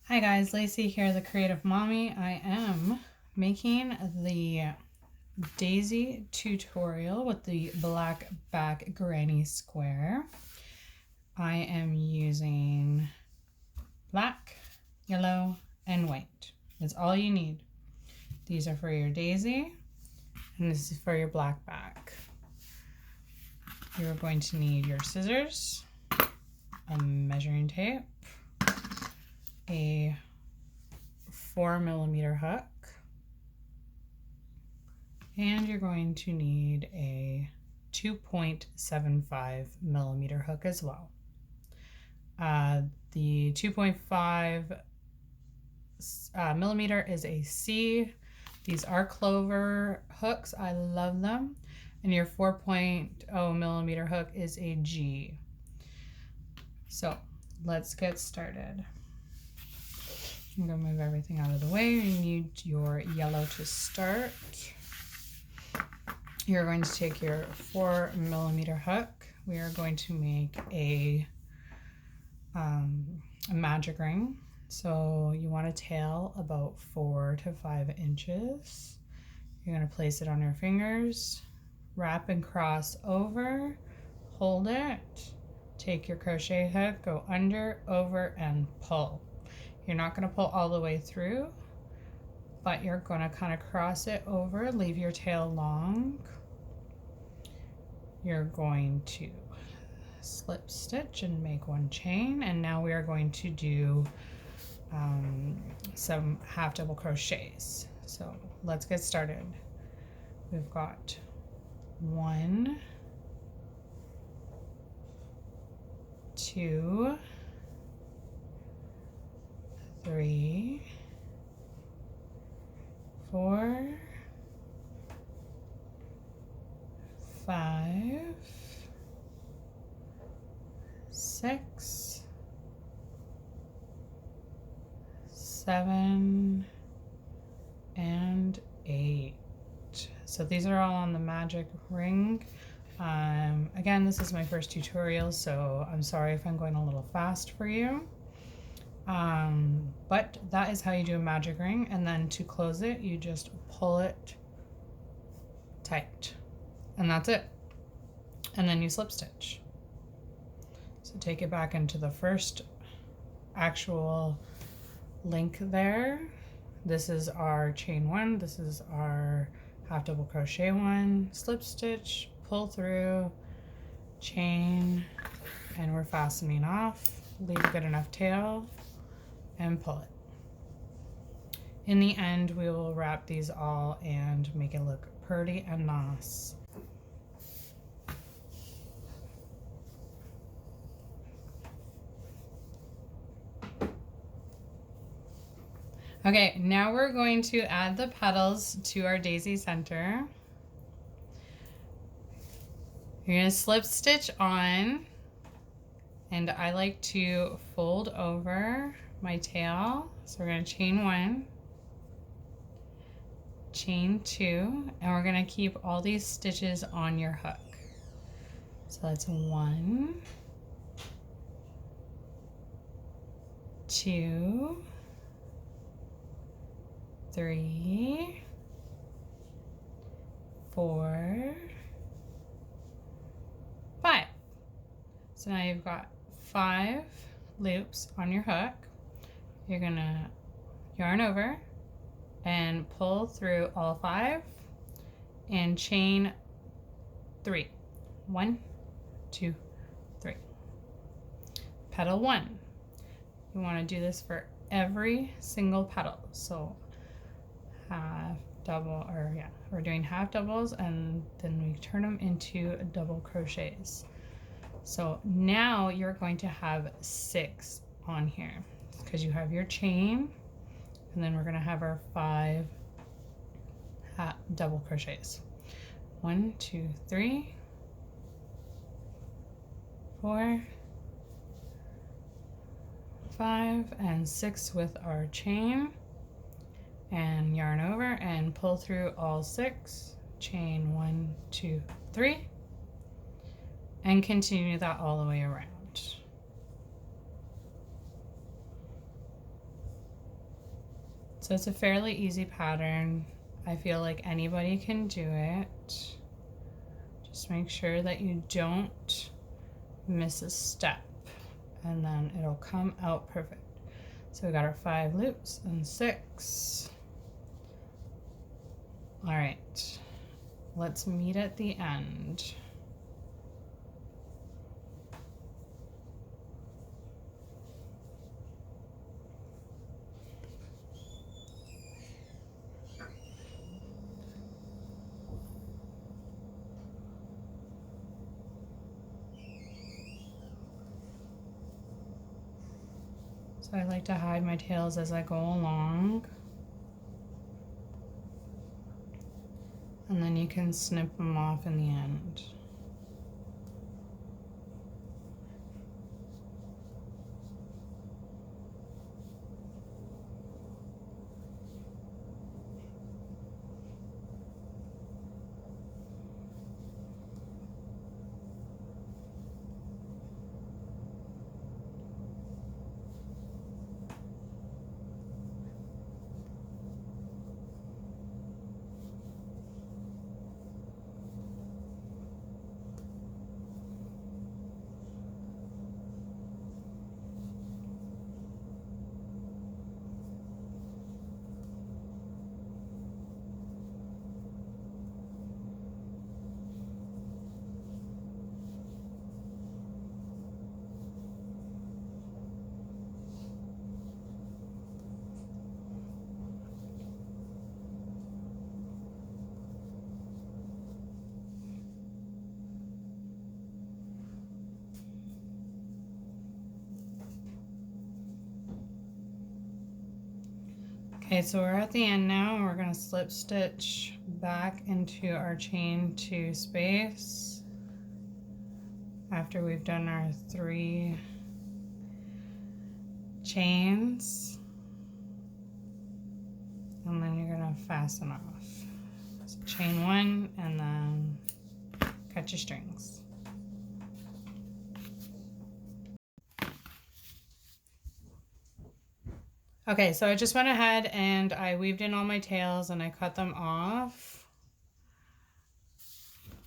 Hi guys, Lacey here, the Creative Mommy. I am making the daisy tutorial with the black back granny square. I am using black, yellow, and white. That's all you need. These are for your daisy, and this is for your black back. You're going to need your scissors, a measuring tape, a 4mm hook, and you're going to need a 2.75mm hook as well. The 2.5 millimeter is a C. These are clover hooks. I love them. And your 4.0mm hook is a G. So let's get started. I'm going to move everything out of the way. You need your yellow to start. You're going to take your 4mm hook. We are going to make a magic ring. So you want a tail about 4 to 5 inches. You're going to place it on your fingers, wrap and cross over, hold it, take your crochet hook, go under, over, and pull. You're not going to pull all the way through, but you're going to kind of cross it over, leave your tail long. You're going to slip stitch and make one chain, and now we are going to do some half double crochets. So let's get started. We've got 1, 2, 3, 4, 5, 6, 7, and 8. So these are all on the magic ring. Again, this is my first tutorial, so I'm sorry if I'm going a little fast for you. But that is how you do a magic ring, and then to close it, you just pull it tight, and that's it. And then you slip stitch. So take it back into the first actual link there. This is our chain 1, this is our half double crochet 1, slip stitch, pull through, chain, and we're fastening off. Leave a good enough tail and pull it. In the end, we will wrap these all and make it look pretty and nice. Okay, now we're going to add the petals to our daisy center. You're going to slip stitch on, and I like to fold over my tail. So we're going to chain 1, chain 2, and we're going to keep all these stitches on your hook. So that's 1, 2, 3, 4, 5. So now you've got 5 loops on your hook. You're gonna yarn over and pull through all 5 and chain 3. 1, 2, 3. Petal 1. You want to do this for every single petal. So half double, or yeah, we're doing half doubles, and then we turn them into double crochets. So now you're going to have 6 on here because you have your chain, and then we're going to have our 5 double crochets. 1, 2, 3, 4, 5, and 6 with our chain, and yarn over and pull through all 6, chain 1, 2, 3, and continue that all the way around. So it's a fairly easy pattern. I feel like anybody can do it. Just make sure that you don't miss a step, and then it'll come out perfect. So we got our 5 loops and 6. All right, let's meet at the end. So I like to hide my tails as I go along. And then you can snip them off in the end. Okay, so we're at the end now, and we're going to slip stitch back into our chain 2 space after we've done our 3 chains, and then you're going to fasten off. So chain 1 and then cut your strings. Okay, so I just went ahead and I weaved in all my tails and I cut them off.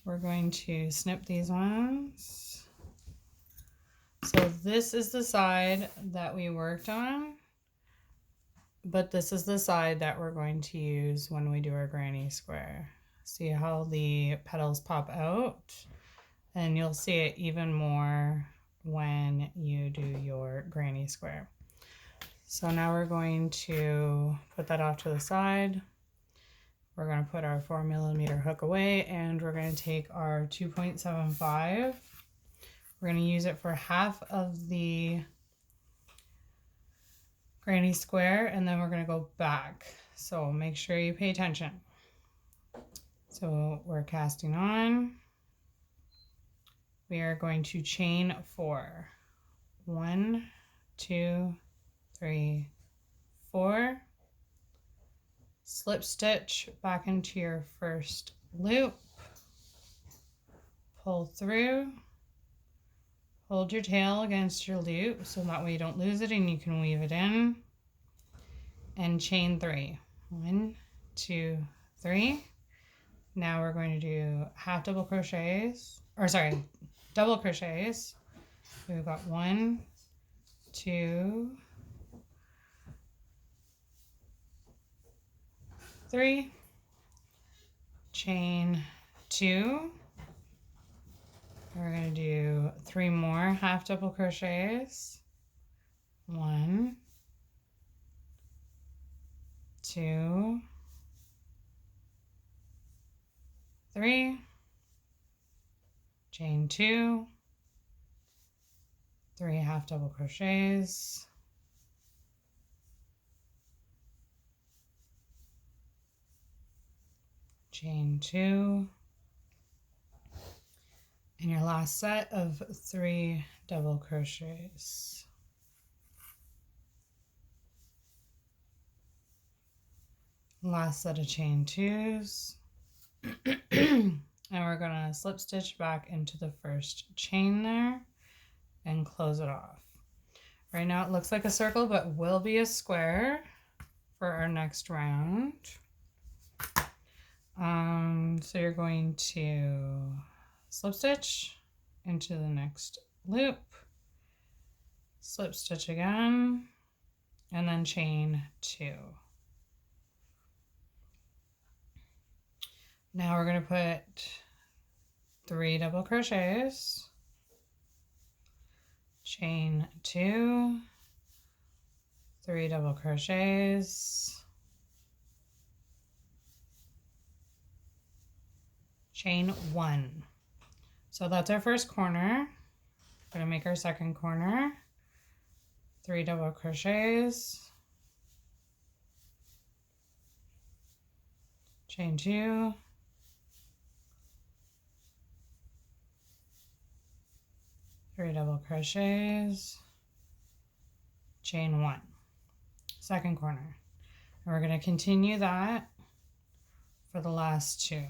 We're going to snip these ones. So this is the side that we worked on, but this is the side that we're going to use when we do our granny square. See how the petals pop out? And you'll see it even more when you do your granny square. So now we're going to put that off to the side. We're going to put our 4mm hook away, and we're going to take our 2.75. We're going to use it for half of the granny square, and then we're going to go back. So make sure you pay attention. So we're casting on. We are going to chain 4. 1, 2, 3, 4. Slip stitch back into your first loop, pull through, hold your tail against your loop so that way you don't lose it and you can weave it in, and chain 3. 1, 2, 3. Now we're going to do half double crochets, or sorry, double crochets. We've got 1, 2, 3, chain 2. We're going to do 3 more half double crochets. 1, 2, 3, chain 2, 3 half double crochets, chain 2, and your last set of 3 double crochets. Last set of chain 2s. And we're going to slip stitch back into the first chain there and close it off. Right now it looks like a circle, but will be a square. for our next round. So you're going to slip stitch into the next loop, slip stitch again, and then chain 2. Now we're going to put 3 double crochets, chain 2, 3 double crochets, chain 1. So that's our first corner. We're going to make our second corner, 3 double crochets, chain 2, 3 double crochets, chain 1, second corner. And we're going to continue that for the last 2.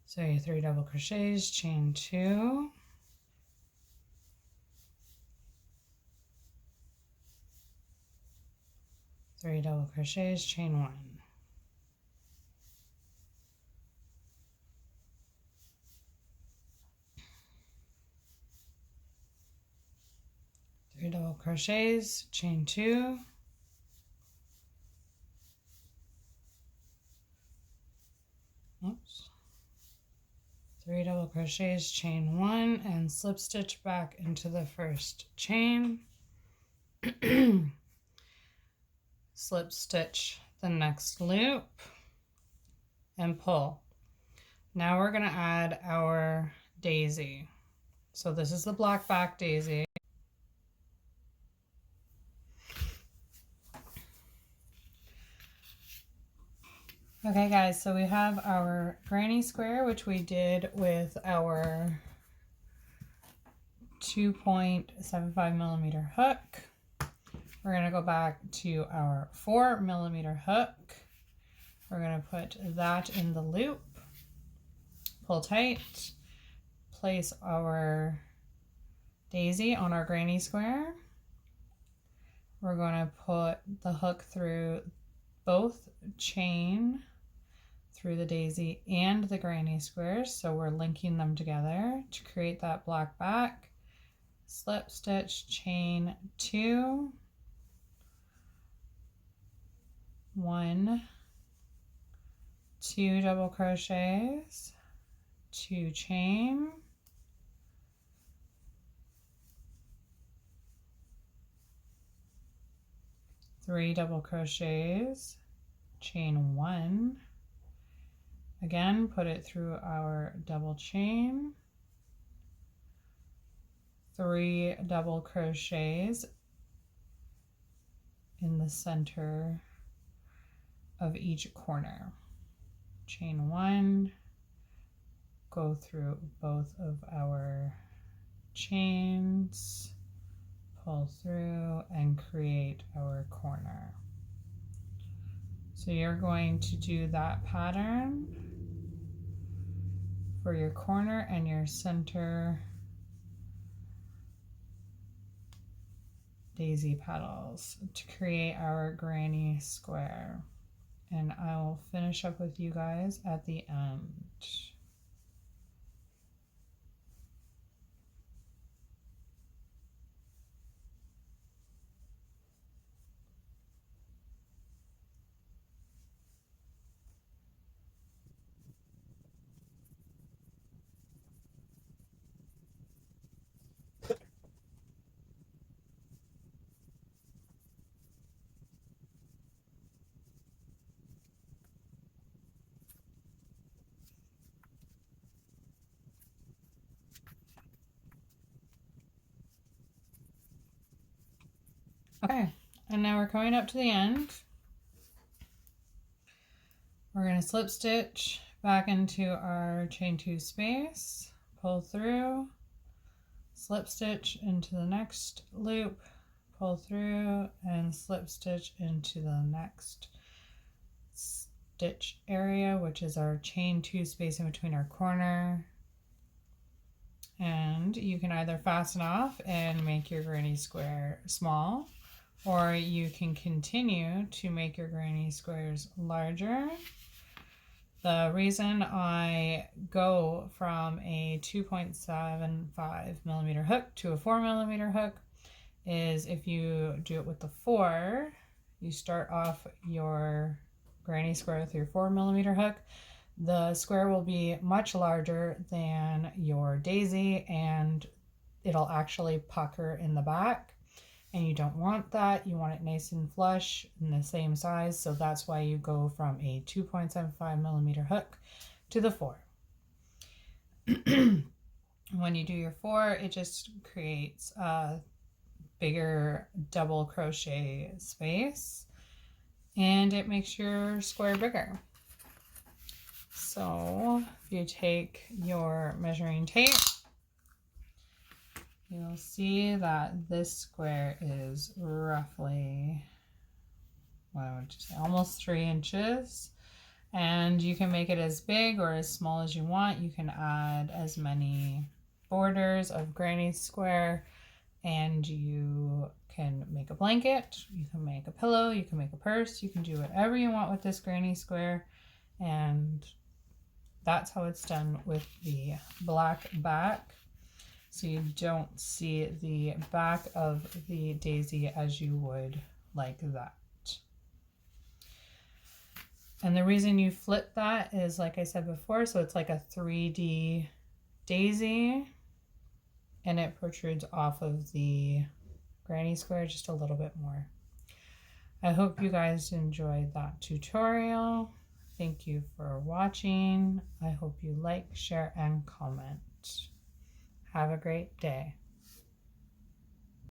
So your 3 double crochets, chain 2, three double crochets, chain 1. 3 double crochets, chain 2, oops, 3 double crochets, chain 1, and slip stitch back into the first chain. Slip stitch the next loop and pull. Now we're going to add our daisy. So this is the black back daisy. Okay guys, so we have our granny square, which we did with our 2.75 millimeter hook. We're going to go back to our 4 millimeter hook. We're going to put that in the loop, pull tight, place our daisy on our granny square. We're going to put the hook through both chain through the daisy and the granny squares, so we're linking them together to create that black back. Slip stitch, chain 2, 1, 2 double crochets, 2 chain, 3 double crochets, chain 1. Again, put it through our double chain, 3 double crochets in the center of each corner. Chain 1, go through both of our chains, pull through, and create our corner. So you're going to do that pattern for your corner and your center daisy petals to create our granny square. And I'll finish up with you guys at the end. Okay, and now we're coming up to the end. We're going to slip stitch back into our chain 2 space, pull through, slip stitch into the next loop, pull through, and slip stitch into the next stitch area, which is our chain 2 space in between our corner. And And you can either fasten off and make your granny square small, or you can continue to make your granny squares larger. The reason I go from a 2.75 millimeter hook to a 4 millimeter hook is if you do it with the 4, you start off your granny square with your 4 millimeter hook. The square will be much larger than your daisy and it'll actually pucker in the back, and you don't want that. You want it nice and flush in the same size, so that's why you go from a 2.75 millimeter hook to the 4. When you do your 4, it just creates a bigger double crochet space and it makes your square bigger. So if you take your measuring tape, you'll see that this square is roughly, what would you say, almost 3 inches. And you can make it as big or as small as you want. You can add as many borders of granny square, and you can make a blanket, you can make a pillow, you can make a purse, you can do whatever you want with this granny square. And that's how it's done with the black back. So you don't see the back of the daisy as you would like that. And the reason you flip that is, like I said before, so it's like a 3D daisy and it protrudes off of the granny square just a little bit more. I hope you guys enjoyed that tutorial. Thank you for watching. I hope you like, share, and comment. Have a great day.